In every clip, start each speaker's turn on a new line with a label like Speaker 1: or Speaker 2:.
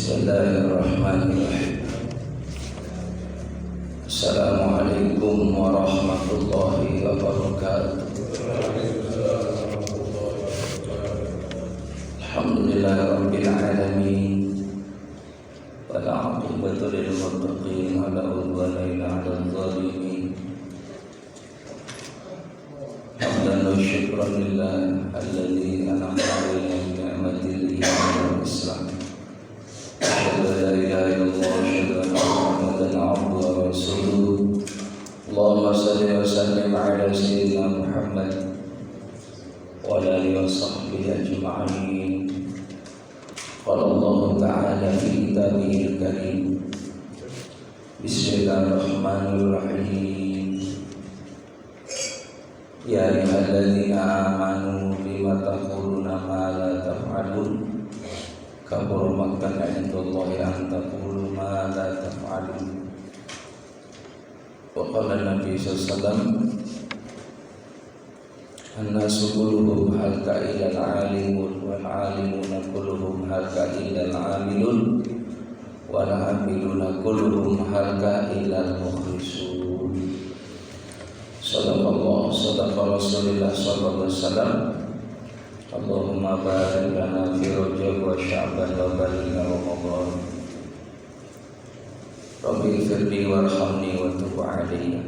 Speaker 1: Bismillahirrahmanirrahim. Assalamualaikum warahmatullahi wabarakatuh. Alhamdulillahirabbil alamin. Wal 'aqibatu lil muttaqin wa la 'udwana illa 'alal zalimin. Hamdan wa syukran lillah alladzi an'ama 'alaina bi ni'matil iman wal islam. La ilaha illallah wa asyhadu anna Muhammadan 'abduhu wa rasuluh. Allahumma shalli wa sallim 'ala sayyidina Muhammad wa ala alihi wa sahbihi ajma'in. Qala Allah ta'ala fi kitabihil karim. Bismillahirrahmanirrahim. Ya ayyuhalladzina amanu lima taquluna ma la taf'alun. Kabur maktan indallahi an taqulu ma la taf'alun. Wa qala Nabi sallallahu alaihi wasallam, an-nasu kulluhum halka illa al-alimun wal alimuna kulluhum halka illa al-amilun wal amiluna kulluhum halka illa al-mukhlisun. Sadaqa Rasulullah sallallahu alaihi wasallam. Allahumma barik lana fi Rajab wa Sya'ban wa balighna Ramadan. Rabbi ighfirli warhamni wa tub 'alayya.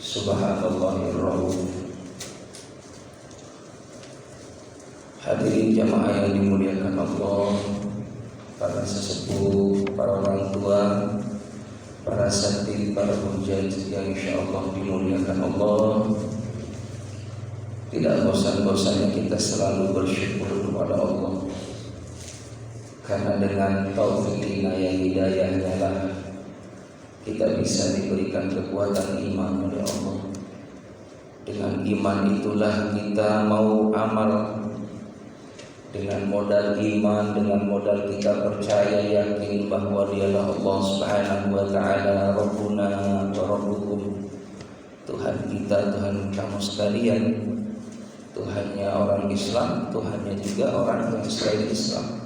Speaker 1: Subhanallahir rauf. Hadirin jamaah yang dimuliakan Allah, para sesepuh, para orang tua, para satid, para hujjaj yang insyaallah dimuliakan Allah. Tidak bosan-bosannya kita selalu bersyukur kepada Allah, karena dengan taufik inayah hidayahnya lah kita bisa diberikan kekuatan iman oleh Allah. Dengan iman itulah kita mau amal. Dengan modal iman, dengan modal kita percaya yakin bahwa Dialah Allah Subhanahu wa taala Rabbuna wa Rabbukum, Tuhan kita, Tuhan kamu sekalian. Tuhannya orang Islam, Tuhannya juga orang yang selain Islam.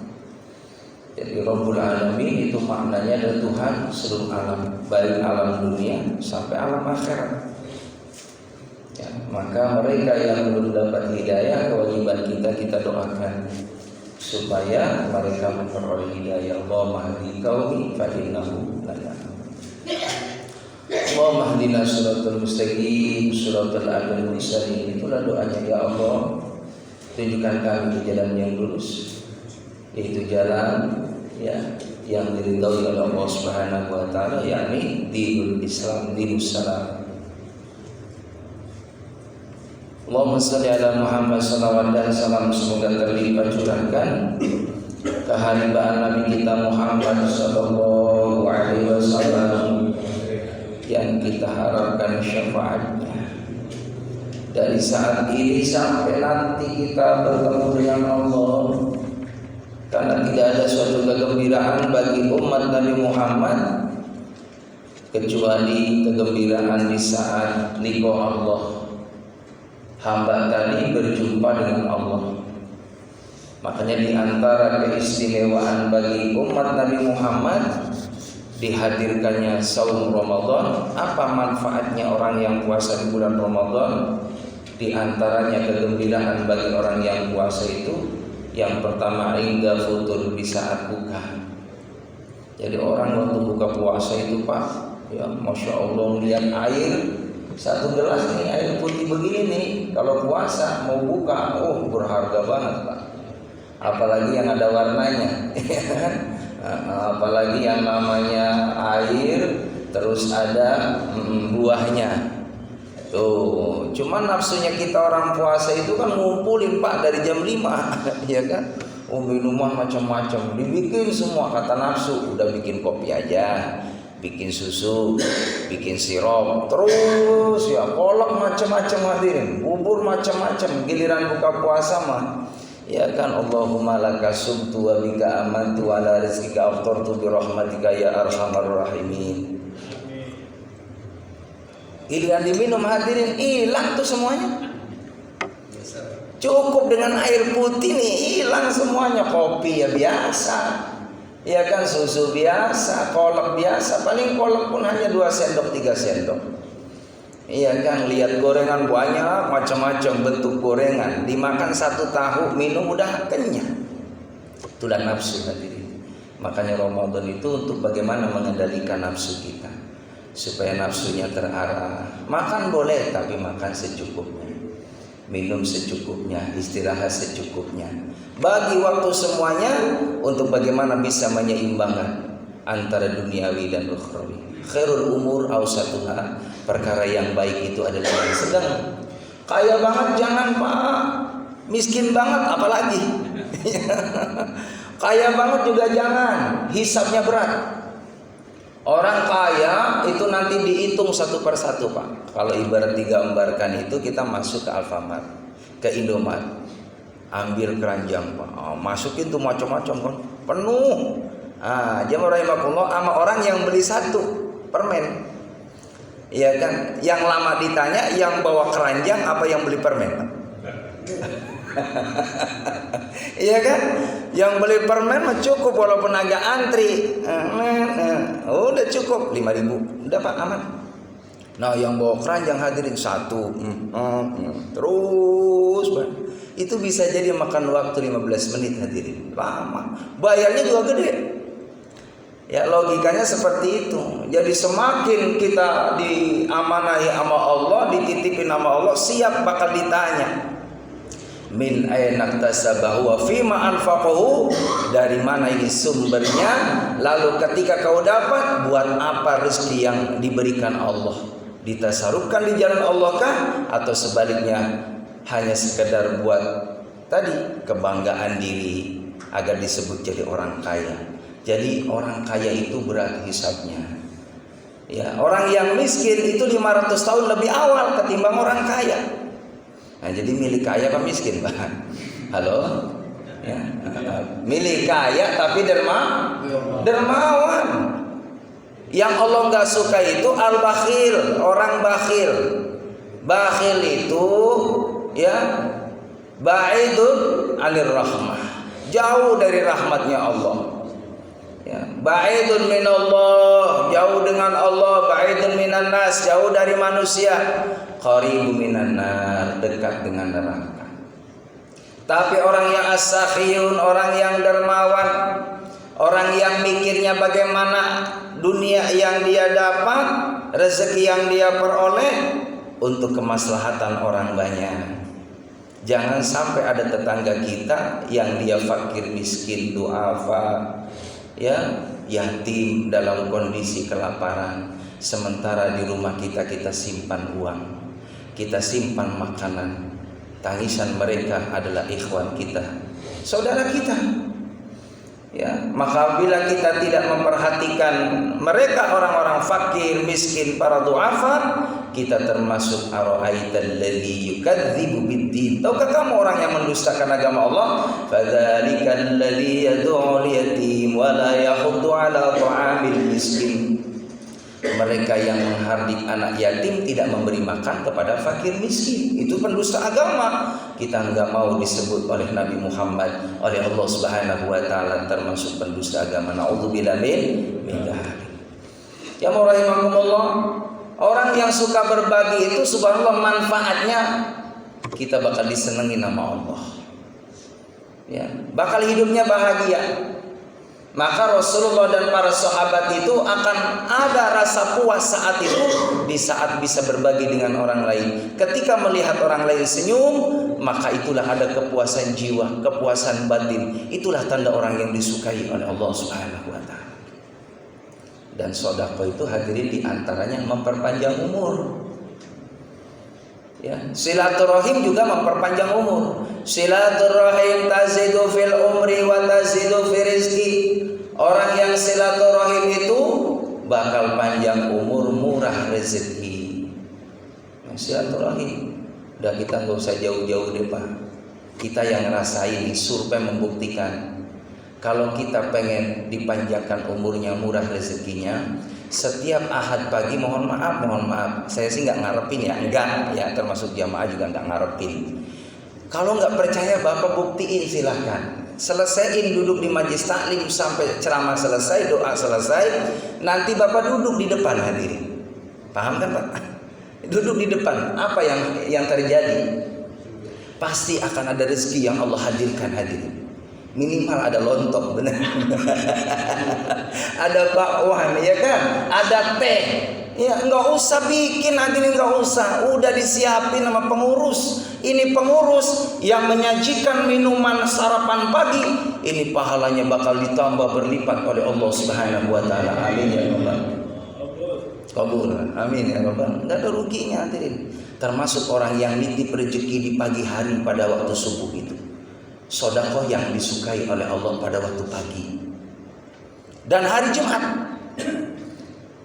Speaker 1: Jadi Rabbul Alamin itu maknanya adalah Tuhan seluruh alam, baik alam dunia sampai alam akhirat. Ya, maka mereka yang belum dapat hidayah, kewajiban kita doakan supaya mereka memperoleh hidayah. Allahumma hdi qaumi fa innahum la ya'lamun. Allahumma hdina shiratal mustaqim shiratal mustaqim. Itulah doanya, ya Allah, tunjukkan kami ke jalan yang lurus, yaitu jalan ya yang diridhoi oleh Allah Subhanahu wa taala, yakni dinul Islam, dinus salam. Allahumma shalli ala Muhammad, salawat dan salam semoga terlimpah curahkan kehambaan Nabi kita Muhammad sallallahu alaihi wasallam yang kita harapkan syafaatnya dari saat ini sampai nanti kita bertemu dengan Allah. Karena tidak ada suatu kegembiraan bagi umat Nabi Muhammad kecuali kegembiraan di saat liqa Allah, hamba tadi berjumpa dengan Allah. Makanya di antara keistimewaan bagi umat Nabi Muhammad dihadirkannya saum Ramadan. Apa manfaatnya orang yang puasa di bulan Ramadan? Di antaranya kegembiraan bagi orang yang puasa itu, yang pertama inda futur, di saat buka. Jadi orang waktu buka puasa itu Pak, ya Masya Allah, lihat air satu gelas nih, air putih begini nih, kalau puasa mau buka, oh berharga banget Pak. Apalagi yang ada warnanya, apalagi yang namanya air terus ada buahnya. Tuh, cuman nafsunya kita orang puasa itu kan ngumpulin Pak dari jam 5 ya kan. Oh minuman macam-macam dibikin semua, kata nafsu, udah bikin kopi aja, bikin susu, bikin sirup, terus ya kolak macam-macam hadirin, bubur macam-macam. Giliran buka puasa mah ya kan, Allahumma laka sumtu wa bika amantu wa ala rizqika aftartu bi rahmatika ya arhamar rahimin. Giliran diminum hadirin, hilang tuh semuanya. Cukup dengan air putih nih hilang semuanya. Kopi ya biasa, Ya kan, susu biasa, kolak biasa, paling kolak pun hanya 2 sendok 3 sendok. Iya kan, lihat gorengan banyak macam-macam bentuk gorengan, dimakan 1 tahu, minum udah kenyang. Itulah nafsu hadirin. Makanya Ramadan itu untuk bagaimana mengendalikan nafsu kita supaya nafsunya terarah. Makan boleh tapi makan secukupnya. Minum secukupnya, istirahat secukupnya. Bagi waktu semuanya untuk bagaimana bisa menyeimbangkan antara duniawi dan ukhrawi. Khairul umur awsatuha, perkara yang baik itu adalah yang sedang. Kaya banget jangan Pak, miskin banget apalagi. Kaya banget juga jangan, hisabnya berat. Orang kaya itu nanti dihitung satu persatu Pak. Kalau ibarat digambarkan itu, kita masuk ke Alfamart, ke Indomaret, ambil keranjang Pak, masukin tuh macam-macam kan, penuh. Jamaah rahimakumullah, sama orang yang beli 1 permen, iya kan? Yang lama ditanya, yang bawa keranjang apa yang beli permen Pak? Iya kan? Yang beli permen mah cukup walaupun agak antri. Udah cukup 5.000. Udah Pak, aman. Nah, yang bawa keranjang hadirin 1. Terus Pak. Itu bisa jadi makan waktu 15 menit hadirin. Lama. Bayarnya juga gede. Ya, logikanya seperti itu. Jadi semakin kita diamanahi sama Allah, dititipin sama Allah, siap bakal ditanya. Min aina iktasabahu wa fima anfaqahu, dari mana ini sumbernya, lalu ketika kau dapat, buat apa rezeki yang diberikan Allah? Ditasarufkan di jalan Allah kah, atau sebaliknya hanya sekedar buat tadi kebanggaan diri agar disebut jadi orang kaya? Jadi orang kaya itu berat hisabnya. Ya, orang yang miskin itu 500 tahun lebih awal ketimbang orang kaya. Nah, jadi milik kaya apa miskin Pak? Halo? Ya. Milik kaya tapi dermawan. Yang Allah nggak suka itu al-bakhil, orang bakhil. Bakhil itu ya ba'idun 'anir rahmah, jauh dari rahmatnya Allah. Ya, ba'idun minallah, jauh dengan Allah, ba'idun minan nas, jauh dari manusia, qaribun minan nar, dekat dengan neraka. Tapi orang yang as-sakhiyun, orang yang dermawan, orang yang mikirnya bagaimana dunia yang dia dapat, rezeki yang dia peroleh untuk kemaslahatan orang banyak. Jangan sampai ada tetangga kita yang dia fakir miskin, duafa, ya, yatim dalam kondisi kelaparan, sementara di rumah kita simpan uang, kita simpan makanan. Tangisan mereka adalah ikhwan kita, saudara kita. Ya, maka bila kita tidak memperhatikan mereka, orang-orang fakir, miskin, para duafa, kita termasuk ara'aital ladzi yukadzibu biddin. Tahukah kamu orang yang mendustakan agama Allah? Fadzalikal ladzi yad'ul yatim wa la yahuddu 'ala ta'amil miskin. Mereka yang menghardik anak yatim, tidak memberi makan kepada fakir miskin, itu pendusta agama. Kita enggak mau disebut oleh Nabi Muhammad, oleh Allah Subhanahu wa taala termasuk pendusta agama. Nauzubillah min dzalik. Ya rahimakumullah, orang yang suka berbagi itu subhanallah manfaatnya kita bakal disenangi nama Allah. Ya, bakal hidupnya bahagia. Maka Rasulullah dan para sahabat itu akan ada rasa puas saat itu, di saat bisa berbagi dengan orang lain. Ketika melihat orang lain senyum, maka itulah ada kepuasan jiwa, kepuasan batin. Itulah tanda orang yang disukai oleh Allah Subhanahu wa taala. Dan sedekah itu hadirin diantaranya memperpanjang umur. Ya, silaturahim juga memperpanjang umur. Silaturahim tazidu fil umri wa tazidu fi rizqi. Orang yang silaturahim itu bakal panjang umur, murah rezeki. Nah, silaturahim, udah kita nggak usah jauh-jauh deh Pak. Kita yang ngerasain, survei membuktikan kalau kita pengen dipanjangkan umurnya, murah rezekinya, setiap Ahad pagi mohon maaf, saya sih nggak ngarepin ya, enggak ya, termasuk jamaah juga nggak ngarepin. Kalau nggak percaya Bapak buktiin silahkan. selesaiin duduk di majlis taklim sampai ceramah selesai, doa selesai, nanti Bapak duduk di depan hadirin. Paham kan Pak? Duduk di depan, apa yang terjadi? Pasti akan ada rezeki yang Allah hadirkan hadirin. Minimal ada lontok, benar. Ada bakwan, ya kan? Ada teh. Ya, nggak usah bikin hadirin, nggak usah. Udah disiapin sama pengurus. Ini pengurus yang menyajikan minuman sarapan pagi. Ini pahalanya bakal ditambah berlipat oleh Allah Subhanahu wa taala. Amin ya rabbal kabul. Amin ya rabbal. Nggak ada ruginya hadirin. Termasuk orang yang nitip rezeki di pagi hari pada waktu subuh itu. Sedekah yang disukai oleh Allah pada waktu pagi dan hari Jumat.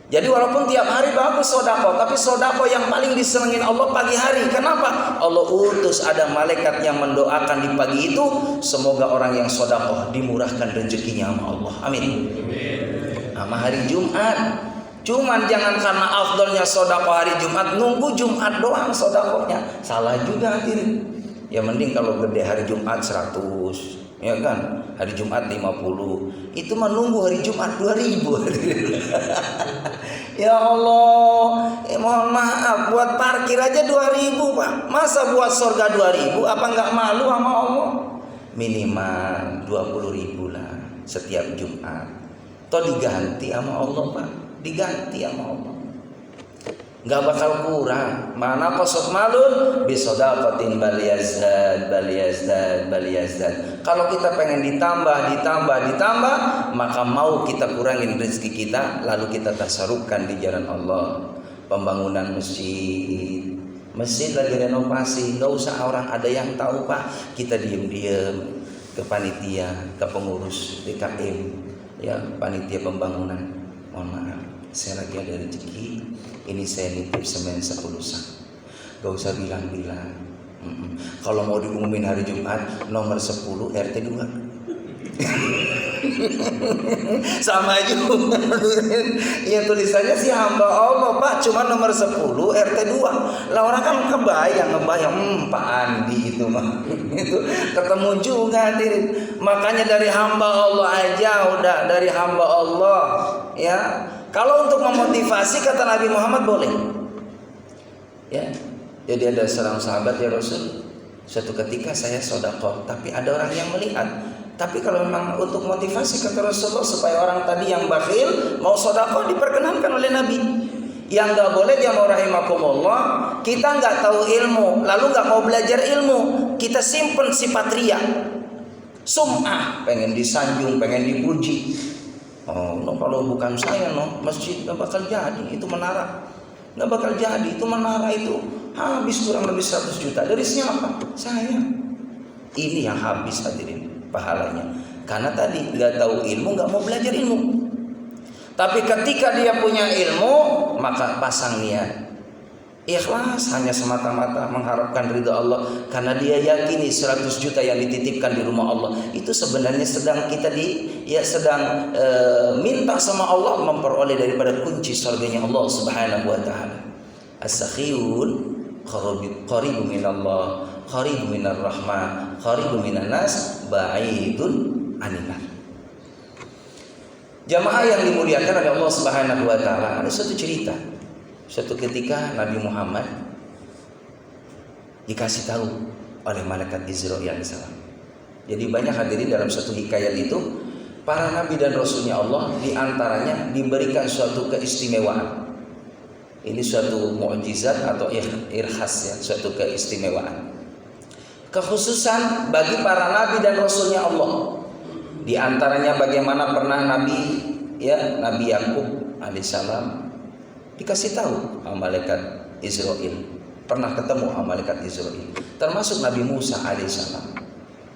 Speaker 1: Jadi walaupun tiap hari bagus sedekah, tapi sedekah yang paling disenengin Allah pagi hari. Kenapa? Allah utus ada malaikat yang mendoakan di pagi itu, semoga orang yang sedekah dimurahkan rezekinya sama Allah. Amin. Sama hari Jumat. Cuman jangan karena afdolnya sedekah hari Jumat nunggu Jumat doang sedekahnya. Salah juga hadirin. Ya mending kalau gede hari Jumat 100, ya kan? Hari Jumat 50. Itu menunggu hari Jumat 2000. Ya Allah, mohon maaf, buat parkir aja 2000 Pak. Masa buat surga 2000? Apa nggak malu sama Allah? Minimal 20.000 lah setiap Jumat. Toh diganti sama Allah Pak, diganti sama Allah. Gak bakal kurang. Mana kosot malun bisodaqatin bal yazdad. Kalau kita pengen ditambah, maka mau kita kurangin rezeki kita, lalu kita tasarufkan di jalan Allah. Pembangunan masjid lagi renovasi, nggak usah orang ada yang tahu Pak. Kita diem-diem ke panitia, ke pengurus DKM, ya panitia pembangunan. Mohon maaf, saya lagi ada rezeki. Ini saya nitip semen 10 sak. Gak usah bilang-bilang. Kalau mau diumumin hari Jumat nomor 10 RT 2. Sama juga. Ya tulisannya sih hamba Allah Pak, cuma nomor 10 RT 2. Lah orang kan kebayang Pak Andi itu mah. Itu ketemu juga hadirin. Makanya dari hamba Allah aja udah, dari hamba Allah ya. Kalau untuk memotivasi kata Nabi Muhammad boleh. Ya. Jadi ada seorang sahabat, ya Rasul, suatu ketika saya sedekah, tapi ada orang yang melihat. Tapi kalau memang untuk motivasi kata Rasulullah supaya orang tadi yang bakhil mau sedekah diperkenankan oleh Nabi. Yang enggak boleh jamaah rahimakumullah, kita enggak tahu ilmu, lalu enggak mau belajar ilmu, kita simpen sifat riya. Sum'ah, pengen disanjung, pengen dipuji. Oh, no, kalau bukan saya, no, masjid nggak bakal jadi. Itu menara nggak bakal jadi. Itu menara itu habis kurang lebih 100 juta. Dari siapa? Saya. Ini yang habis hadirin pahalanya. Karena tadi nggak tahu ilmu, nggak mau belajar ilmu. Tapi ketika dia punya ilmu, maka pasang niat. Ikhlas hanya semata-mata mengharapkan ridha Allah, karena dia yakini 100 juta yang dititipkan di rumah Allah itu sebenarnya sedang kita sedang minta sama Allah memperoleh daripada kunci surganya Allah Subhanahu wa taala. As-sakhiyun qaribu minallah, qaribu minar rahmah, qaribu minan nas, ba'idun aninar. Jamaah yang dimuliakan oleh Allah Subhanahu wa taala, ada satu cerita. Suatu ketika Nabi Muhammad dikasih tahu oleh malaikat Israil alaihissalam. Jadi banyak hadirin dalam satu hikayat itu, para nabi dan rasulnya Allah diantaranya diberikan suatu keistimewaan. Ini suatu mukjizat atau irhas ya, suatu keistimewaan. Kekhususan bagi para nabi dan rasulnya Allah. Di antaranya bagaimana pernah Nabi Yakub alaihissalam dikasih tahu sama malaikat Israil, pernah ketemu sama malaikat Israil. Termasuk Nabi Musa alaihissalam,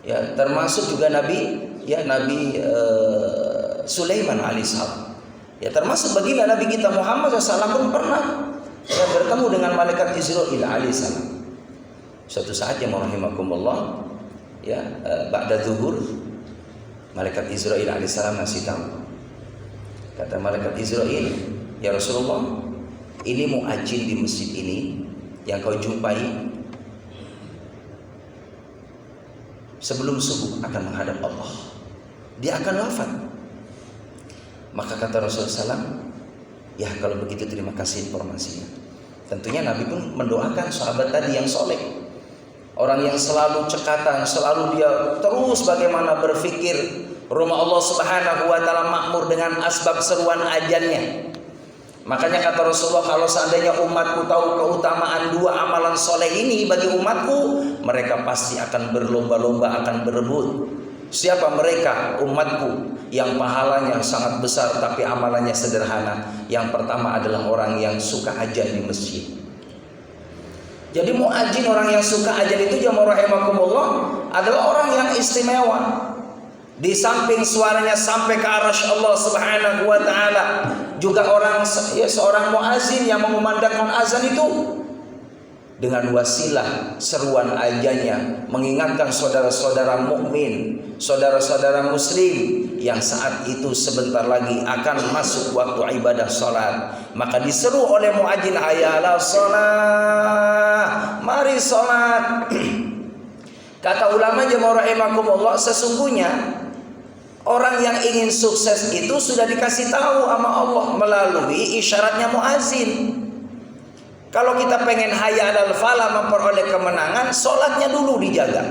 Speaker 1: ya termasuk juga Nabi Sulaiman alaihissalam, ya termasuk baginda Nabi kita Muhammad SAW pun pernah bertemu dengan malaikat Israil alaihissalam. Suatu saat yang rahimakumullah, ya ba'da zuhur, malaikat Israil alaihissalam ngasih tahu. Kata malaikat Israil, ya Rasulullah, ini muadzin di masjid ini yang kau jumpai sebelum subuh akan menghadap Allah. Dia akan wafat. Maka kata Rasulullah SAW, ya kalau begitu terima kasih informasinya. Tentunya Nabi pun mendoakan sahabat tadi yang soleh, orang yang selalu cekatan, selalu dia terus bagaimana berpikir rumah Allah Subhanahu wa taala makmur dengan asbab seruan ajannya. Makanya kata Rasulullah, kalau seandainya umatku tahu keutamaan dua amalan soleh ini bagi umatku, mereka pasti akan berlomba-lomba, akan berebut. Siapa mereka? Umatku yang pahalanya sangat besar tapi amalannya sederhana. Yang pertama adalah orang yang suka ajan di masjid. Jadi muadzin, orang yang suka ajan itu jamaah rahimakumullah adalah orang yang istimewa. Di samping suaranya sampai ke arasy Allah Subhanahu wa taala, juga seorang muadzin yang mengumandangkan azan itu dengan wasilah seruan ajannya mengingatkan saudara-saudara mukmin, saudara-saudara muslim yang saat itu sebentar lagi akan masuk waktu ibadah salat. Maka diseru oleh muadzin, hayya shalah, mari salat. Kata ulama jamaah rahimakumullah, sesungguhnya orang yang ingin sukses itu sudah dikasih tahu sama Allah melalui isyaratnya muazin. Kalau kita pengen hayya 'alal falah, memperoleh kemenangan, sholatnya dulu dijaga.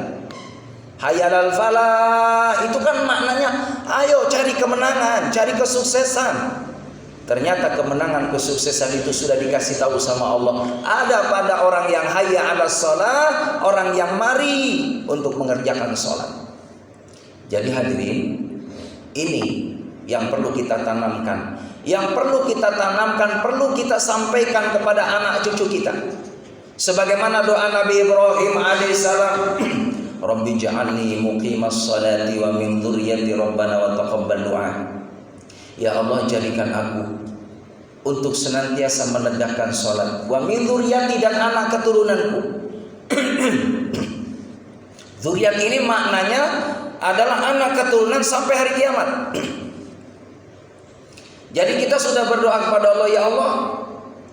Speaker 1: Hayya 'alal falah itu kan maknanya ayo cari kemenangan, cari kesuksesan. Ternyata kemenangan, kesuksesan itu sudah dikasih tahu sama Allah. Ada pada orang yang hayya 'alas shalah, orang yang mari untuk mengerjakan sholat. Jadi hadirin, ini yang perlu kita tanamkan, yang perlu kita tanamkan, perlu kita sampaikan kepada anak cucu kita. Sebagaimana doa Nabi Ibrahim alaihissalam, Rabbi ja'alni muqimas salati wa min dzurriyyati rabbana wa taqabbal du'a. Ya Allah, jadikan aku untuk senantiasa menegakkan salat, wa min dzurriyyati, dan anak keturunanku. Dzurriyyat ini maknanya adalah anak keturunan sampai hari kiamat. Jadi kita sudah berdoa kepada Allah, ya Allah,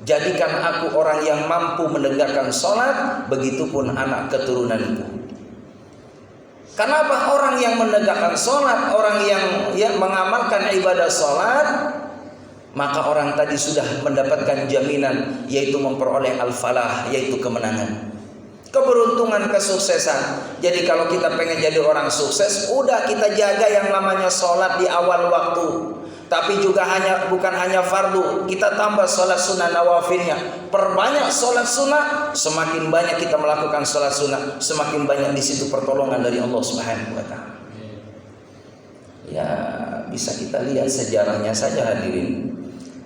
Speaker 1: jadikan aku orang yang mampu menegakkan sholat, begitupun anak keturunanku. Kenapa? Orang yang menegakkan sholat, orang yang mengamalkan ibadah sholat, maka orang tadi sudah mendapatkan jaminan, yaitu memperoleh al-falah, yaitu kemenangan, keberuntungan, kesuksesan. Jadi kalau kita pengen jadi orang sukses, udah kita jaga yang namanya sholat di awal waktu. Tapi juga bukan hanya fardu, kita tambah sholat sunnah nawafilnya. Perbanyak sholat sunnah, semakin banyak kita melakukan sholat sunnah, semakin banyak di situ pertolongan dari Allah Subhanahu wa taala. Ya, bisa kita lihat sejarahnya saja hadirin.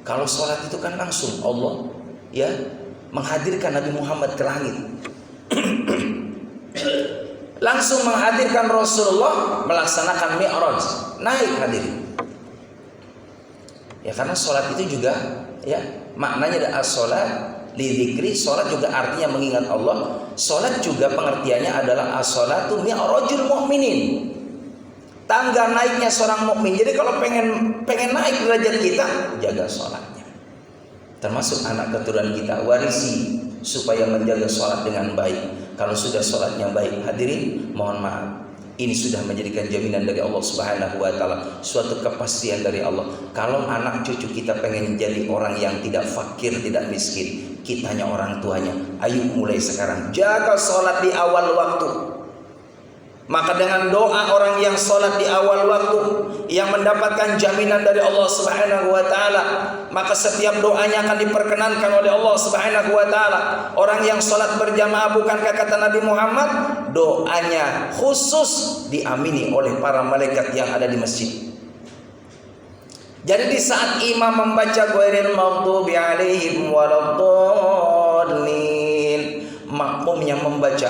Speaker 1: Kalau sholat itu kan langsung Allah ya menghadirkan Nabi Muhammad ke langit. Langsung menghadirkan Rasulullah melaksanakan Mi'raj, naik hadirin. Ya karena sholat itu juga ya maknanya ada as-sholat lidzikri, sholat juga artinya mengingat Allah. Sholat juga pengertiannya adalah as-sholatu mi'rajul mu'minin, tangga naiknya seorang mukmin. Jadi kalau pengen naik derajat kita, jaga sholatnya. Termasuk anak keturunan kita, warisi supaya menjaga sholat dengan baik. Kalau sudah sholatnya baik, hadirin mohon maaf, ini sudah menjadikan jaminan dari Allah Subhanahu wa taala, suatu kepastian dari Allah. Kalau anak cucu kita pengen jadi orang yang tidak fakir, tidak miskin, kitanya orang tuanya, ayo mulai sekarang jaga sholat di awal waktu. Maka dengan doa orang yang sholat di awal waktu, yang mendapatkan jaminan dari Allah Subhanahu wa taala, maka setiap doanya akan diperkenankan oleh Allah Subhanahu wa taala. Orang yang sholat berjamaah, bukankah kata Nabi Muhammad, doanya khusus diamini oleh para malaikat yang ada di masjid. Jadi di saat imam membaca ghairil maghdubi alaihim waladdallin, makmum yang membaca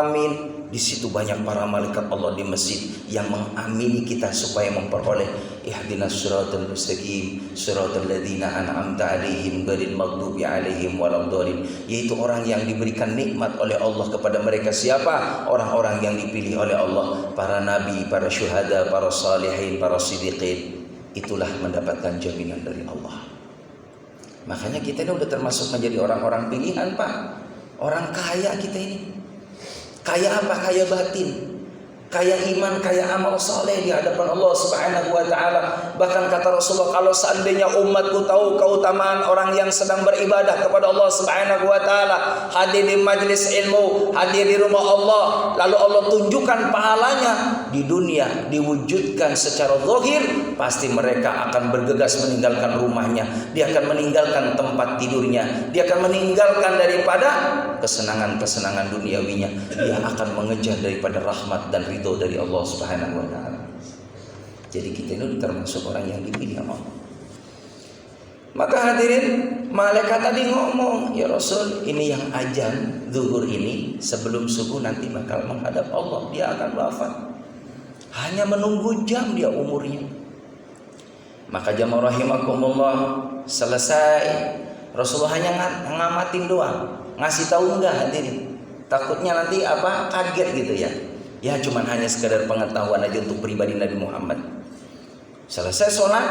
Speaker 1: amin, di situ banyak para malaikat Allah di masjid yang mengamini kita supaya memperoleh ihdinas siratal mustaqim siratal ladzina an'amta 'alaihim ghairil maghdubi 'alaihim waladdallin, yaitu orang yang diberikan nikmat oleh Allah kepada mereka. Siapa? Orang-orang yang dipilih oleh Allah, para nabi, para syuhada, para salihin, para siddiqin. Itulah mendapatkan jaminan dari Allah. Makanya kita ini udah termasuk menjadi orang-orang pilihan, Pak. Orang kaya kita ini. Kaya apa? Kaya batin. kaya iman, kaya amal soleh di hadapan Allah Subhanahu wa taala. Bahkan kata Rasulullah, kalau seandainya umatku tahu keutamaan orang yang sedang beribadah kepada Allah Subhanahu wa taala, hadir di majlis ilmu, hadir di rumah Allah, lalu Allah tunjukkan pahalanya di dunia, diwujudkan secara zahir, pasti mereka akan bergegas meninggalkan rumahnya, dia akan meninggalkan tempat tidurnya, dia akan meninggalkan daripada kesenangan-kesenangan duniawinya, dia akan mengejar daripada rahmat dan ridho dari Allah Subhanahu wa taala. Jadi kita ini termasuk orang yang dipilih Allah. Maka hadirin, malaikat tadi ngomong, ya Rasul, ini yang azan zuhur ini sebelum subuh nanti bakal menghadap Allah, dia akan wafat. Hanya menunggu jam dia umurnya. Maka jamaah rahimakumullah, selesai Rasulullah hanya ngamatin doang, ngasih tahu enggak hadirin. Takutnya nanti kaget gitu ya. Ya cuman hanya sekedar pengetahuan aja untuk pribadi Nabi Muhammad. Selesai sholat,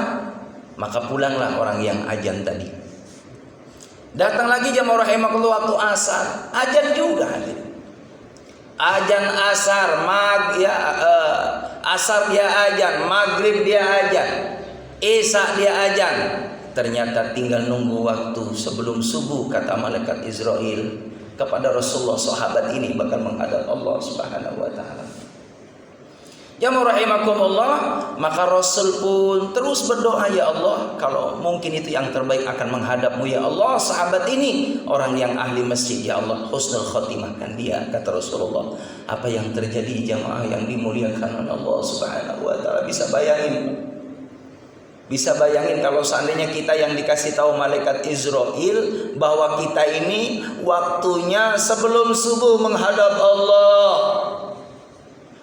Speaker 1: maka pulanglah orang yang azan tadi. Datang lagi jamaah rahimakumullah waktu asar, azan juga hadirin. Azan asar, asar dia azan, maghrib dia azan, isya dia azan. Ternyata tinggal nunggu waktu sebelum subuh, kata malaikat Israel kepada Rasulullah, sahabat ini bakal menghadap Allah Subhanahu wa taala. Jamaah rahimakumullah, maka Rasul pun terus berdoa, ya Allah, kalau mungkin itu yang terbaik akan menghadapmu ya Allah. Sahabat ini orang yang ahli masjid, ya Allah, husnul khotimah kan dia, kata Rasulullah. Apa yang terjadi jamaah yang dimuliakan oleh Allah Subhanahu wa taala, bisa bayangin kalau seandainya kita yang dikasih tahu malaikat Israel bahwa kita ini waktunya sebelum subuh menghadap Allah.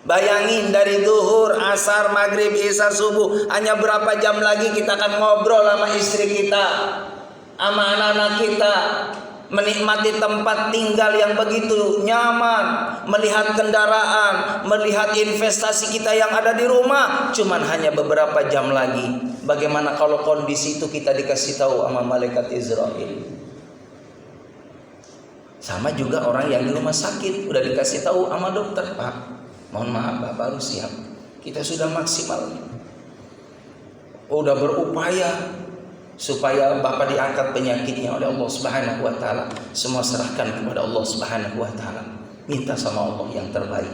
Speaker 1: Bayangin dari zuhur, asar, maghrib, isya, subuh, hanya berapa jam lagi kita akan ngobrol sama istri kita, sama anak-anak kita, menikmati tempat tinggal yang begitu nyaman, melihat kendaraan, melihat investasi kita yang ada di rumah, cuman hanya beberapa jam lagi. Bagaimana kalau kondisi itu kita dikasih tahu sama malaikat Israel? Sama juga orang yang di rumah sakit udah dikasih tahu sama dokter, Pak, mohon maaf Bapak harus siap, kita sudah maksimal, udah berupaya supaya Bapak diangkat penyakitnya oleh Allah Subhanahu wa taala. Semua serahkan kepada Allah Subhanahu wa taala. Minta sama Allah yang terbaik.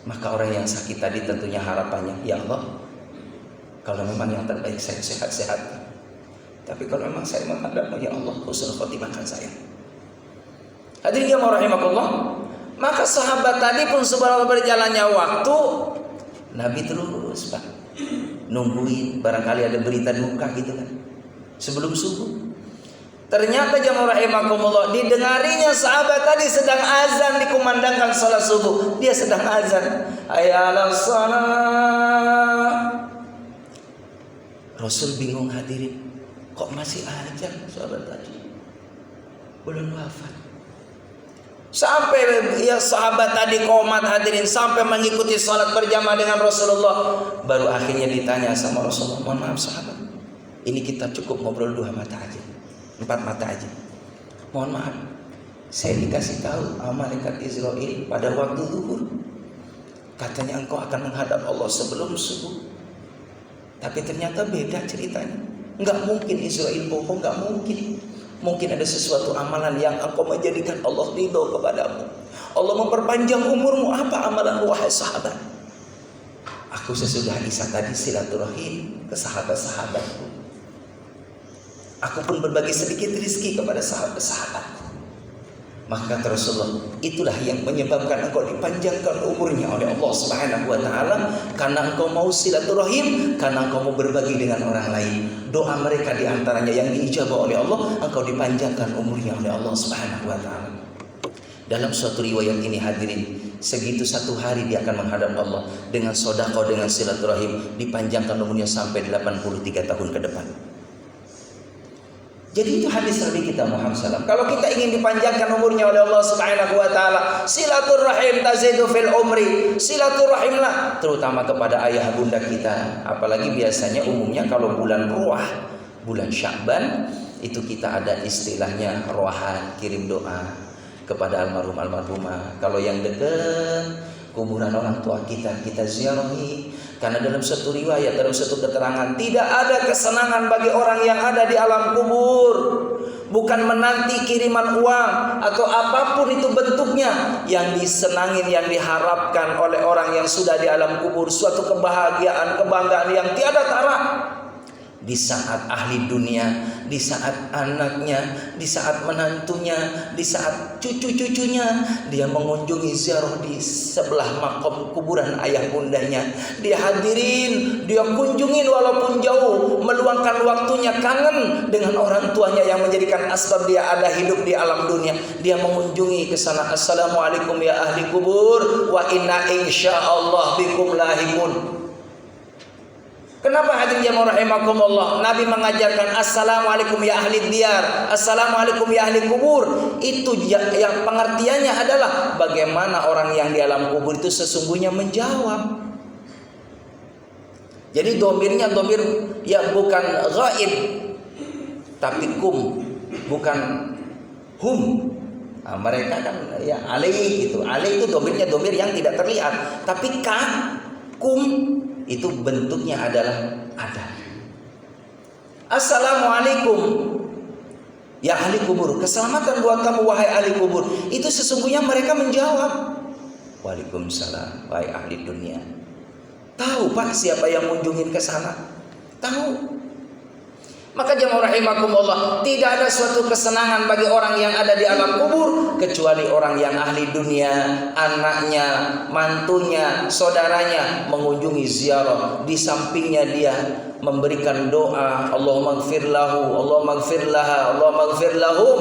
Speaker 1: Maka orang yang sakit tadi tentunya harapannya, ya Allah, kalau memang yang terbaik saya sehat-sehat. Tapi kalau memang saya menghadapmu, ya Allah, husnul khotimahkan saya. Hadirin yang rahimakumullah, maka sahabat tadi pun sebelum berjalannya waktu, Nabi terus, Pak, nungguin barangkali ada berita duka gitu kan sebelum subuh. Ternyata jamaah rahimakumullah, didengarinya sahabat tadi sedang azan, dikumandangkan salat subuh, dia sedang azan, hayya 'alas shalah. Rasul bingung hadirin, kok masih azan sahabat tadi, belum wafat. Sampai ya sahabat tadi komat hadirin, sampai mengikuti salat berjamaah dengan Rasulullah. Baru akhirnya ditanya sama Rasulullah, mohon maaf sahabat, ini kita cukup ngobrol 2 mata aja, 4 mata aja. Mohon maaf, saya dikasih tahu malaikat Israel pada waktu zuhur, katanya engkau akan menghadap Allah sebelum subuh. Tapi ternyata beda ceritanya. Enggak mungkin Israel bohong, enggak mungkin. Mungkin ada sesuatu amalan yang engkau menjadikan Allah ridho kepadamu. Allah memperpanjang umurmu. Apa amalan wahai sahabat? Aku sesudah isya tadi silaturahim ke sahabat-sahabatku. Aku pun berbagi sedikit rezeki kepada sahabat-sahabatku. Maka kata Rasulullah, itulah yang menyebabkan engkau dipanjangkan umurnya oleh Allah Subhanahu wa taala, karena engkau mau silaturahim, karena engkau mau berbagi dengan orang lain. Doa mereka diantaranya yang diijabah oleh Allah, engkau dipanjangkan umurnya oleh Allah Subhanahu wa taala. Dalam suatu riwayat ini hadirin, segitu 1 hari dia akan menghadap Allah dengan sedekah, dengan silaturahim, dipanjangkan umurnya sampai 83 tahun ke depan. Jadi itu hadis Nabi kita Muhammad SAW. Kalau kita ingin dipanjangkan umurnya oleh Allah Subhanahu wa taala, silaturahim tazidu fil umri. Silaturahimlah terutama kepada ayah bunda kita. Apalagi biasanya umumnya kalau bulan Ruah, bulan Sya'ban, itu kita ada istilahnya ruahan, kirim doa kepada almarhumah. Kalau yang dekat kuburan orang tua kita ziarahi. Karena dalam satu riwayat, dalam satu keterangan, tidak ada kesenangan bagi orang yang ada di alam kubur, bukan menanti kiriman uang atau apapun itu bentuknya. Yang disenangin, yang diharapkan oleh orang yang sudah di alam kubur, suatu kebahagiaan, kebanggaan yang tiada tara. Di saat ahli dunia, di saat anaknya, di saat menantunya, di saat cucu-cucunya, dia mengunjungi ziarah di sebelah makam kuburan ayah bundanya. Dia hadirin, dia kunjungin walaupun jauh, meluangkan waktunya, kangen dengan orang tuanya yang menjadikan asbab dia ada hidup di alam dunia. Dia mengunjungi ke sana. Assalamualaikum ya ahli kubur, wa inna insyaallah bikum lahiqun. Kenapa hadirin jamaah rahimakumullah? Nabi mengajarkan assalamualaikum ya ahli diyar, assalamualaikum ya ahli kubur. Itu yang pengertiannya adalah bagaimana orang yang di alam kubur itu sesungguhnya menjawab. Jadi domirnya domir ya bukan ghaib, tapi kum, bukan hum. Nah, mereka kan ya alaih gitu. Alaih itu domirnya domir yang tidak terlihat, tapi ka, kum itu bentuknya adalah ada. Assalamualaikum ya ahli kubur, keselamatan buat kamu wahai ahli kubur. Itu sesungguhnya mereka menjawab, waalaikumsalam wahai ahli dunia. Tahu Pak siapa yang mengunjungi ke sana? Tahu. Maka jamaah rahimakumullah, tidak ada suatu kesenangan bagi orang yang ada di alam kubur kecuali orang yang ahli dunia, anaknya, mantunya, saudaranya mengunjungi ziarah. Di sampingnya dia memberikan doa, Allahumma gfir lahu, Allahumma gfir laha, Allahumma gfir lahum.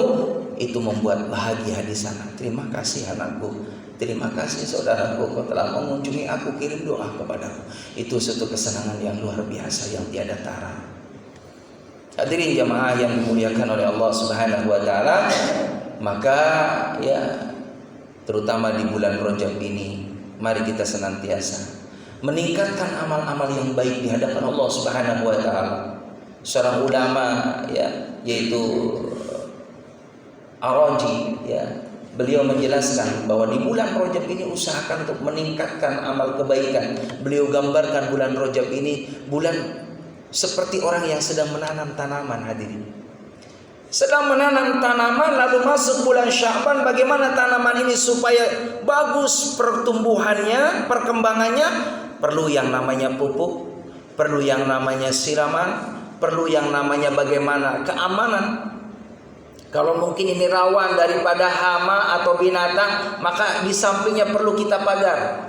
Speaker 1: Itu membuat bahagia di sana. Terima kasih anakku, terima kasih saudaraku, kau telah mengunjungi aku, kirim doa kepadaku. Itu suatu kesenangan yang luar biasa yang tiada tara. Hadirin jamaah yang dimuliakan oleh Allah Subhanahu wa taala, maka ya terutama di bulan Rajab ini mari kita senantiasa meningkatkan amal-amal yang baik di hadapan Allah Subhanahu wa taala. Seorang ulama ya yaitu Ar-Raji ya, beliau menjelaskan bahwa di bulan Rajab ini usahakan untuk meningkatkan amal kebaikan. Beliau gambarkan bulan Rajab ini bulan seperti orang yang sedang menanam tanaman, hadirin. Sedang menanam tanaman, lalu masuk bulan Sya'ban, bagaimana tanaman ini supaya bagus pertumbuhannya, perkembangannya? Perlu yang namanya pupuk, perlu yang namanya siraman, perlu yang namanya bagaimana keamanan. Kalau mungkin ini rawan daripada hama atau binatang, maka di sampingnya perlu kita pagar.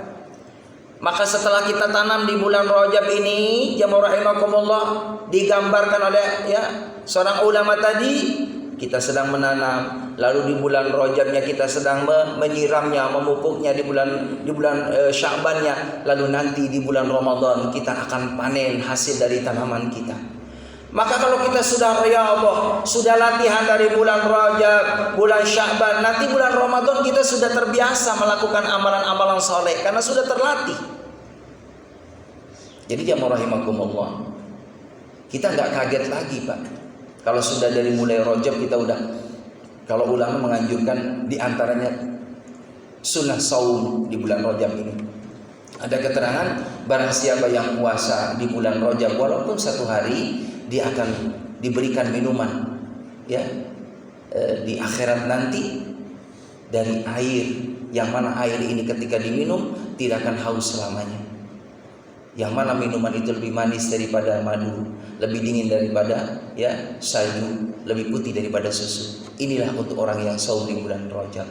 Speaker 1: Maka setelah kita tanam di bulan Rajab ini, jamaah rahimakumullah, digambarkan oleh ya seorang ulama tadi, kita sedang menanam, lalu di bulan Rajabnya kita sedang menyiramnya, memupuknya di bulan Sya'bannya, lalu nanti di bulan Ramadan kita akan panen hasil dari tanaman kita. Maka kalau kita sudah ya Allah, sudah latihan dari bulan Rajab, bulan Sya'ban, nanti bulan Ramadan kita sudah terbiasa melakukan amalan-amalan soleh karena sudah terlatih. Jadi jamaah rahimakumullah, kita nggak kaget lagi Pak. Kalau sudah dari mulai Rajab kita udah, kalau ulama menganjurkan diantaranya sunnah saum di bulan Rajab ini. Ada keterangan barang siapa yang puasa di bulan Rajab walaupun satu hari, dia akan diberikan minuman ya di akhirat nanti dari air, yang mana air ini ketika diminum tidak akan haus selamanya. Yang mana minuman itu lebih manis daripada madu, lebih dingin daripada ya salju, lebih putih daripada susu. Inilah untuk orang yang saum di bulan Rajab.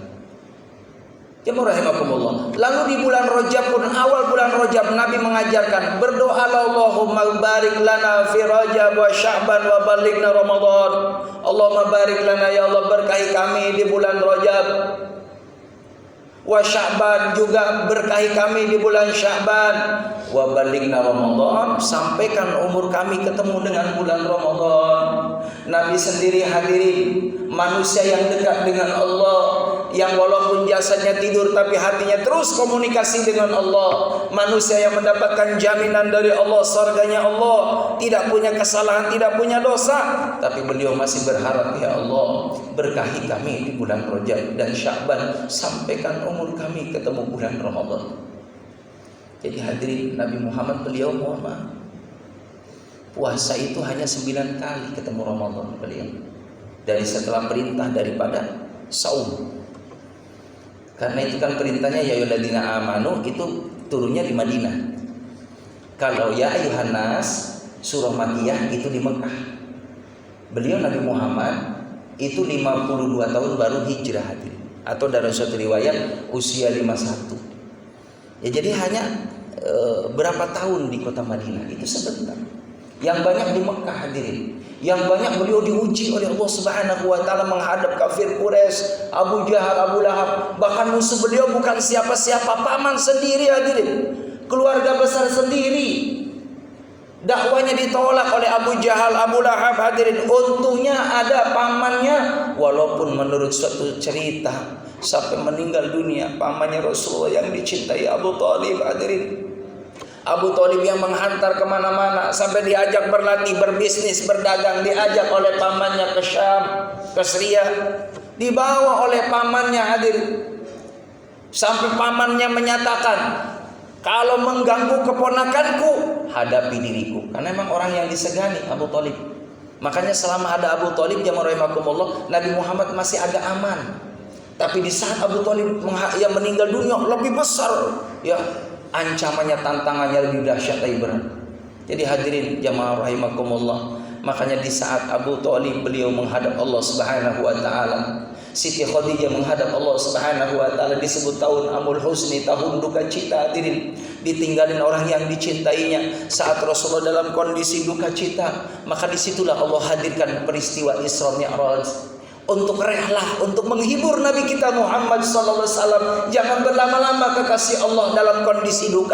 Speaker 1: Jemaah rahimakumullah. Lalu di bulan Rajab pun, awal bulan Rajab, Nabi mengajarkan berdoa, Allahumma barik lana fi Rajab wa Sya'ban wa balighna Ramadan. Allahumma barik lana, ya Allah berkahi kami di bulan Rajab. Wa Sya'ban, juga berkahi kami di bulan Sya'ban. Wa balighna Ramadan, sampaikan umur kami ketemu dengan bulan Ramadan. Nabi sendiri hadirin, manusia yang dekat dengan Allah, yang walaupun jasadnya tidur tapi hatinya terus komunikasi dengan Allah. Manusia yang mendapatkan jaminan dari Allah, surganya Allah, tidak punya kesalahan, tidak punya dosa, tapi beliau masih berharap, ya Allah berkahi kami di bulan Rajab dan Sya'ban, sampaikan umur kami ketemu bulan Ramadan. Jadi hadirin, Nabi Muhammad beliau mohon maaf, puasa itu hanya 9 kali ketemu Ramadan beliau. Dari setelah perintah daripada saum. Karena itu kan perintahnya ya ayyuhalladzina amanu itu turunnya di Madinah. Kalau ya ayyuhan nas surah Makkiyah itu di Mekah. Beliau Nabi Muhammad itu 52 tahun baru hijrah hadirin. Atau dalam suatu riwayat usia 51. Ya jadi hanya berapa tahun di kota Madinah itu sebentar. Yang banyak di Mekah hadirin. Yang banyak beliau diuji oleh Allah Subhanahu wa taala menghadap kafir Quraisy, Abu Jahal, Abu Lahab. Bahkan musuh beliau bukan siapa-siapa, paman sendiri hadirin. Keluarga besar sendiri. Dakwanya ditolak oleh Abu Jahal, Abu Lahab hadirin. Untungnya ada pamannya, walaupun menurut suatu cerita sampai meninggal dunia pamannya Rasulullah yang dicintai Abu Thalib hadirin. Abu Thalib yang menghantar kemana-mana sampai diajak berlatih, berbisnis, berdagang, diajak oleh pamannya ke Syam, ke Syria, dibawa oleh pamannya hadirin. Sampai pamannya menyatakan, kalau mengganggu keponakanku, hadapi diriku. Karena memang orang yang disegani Abu Thalib. Makanya selama ada Abu Thalib jamaah rahimakumullah, Nabi Muhammad masih agak aman. Tapi di saat Abu Thalib yang meninggal dunia lebih besar, ya ancamannya, tantangannya lebih dahsyat dan berat. Jadi hadirin jamaah rahimakumullah, makanya di saat Abu Thalib beliau menghadap Allah Subhanahu wa taala, Siti Khadijah menghadap Allah Subhanahu wa taala, disebut tahun Amul Husni, tahun duka cita hadirin. Ditinggalin orang yang dicintainya saat Rasulullah dalam kondisi duka cita, maka disitulah Allah hadirkan peristiwa Isra Mi'raj. Untuk rehlah, untuk menghibur Nabi kita Muhammad sallallahu alaihi wasallam. Jangan berlama-lama kekasih Allah dalam kondisi duka.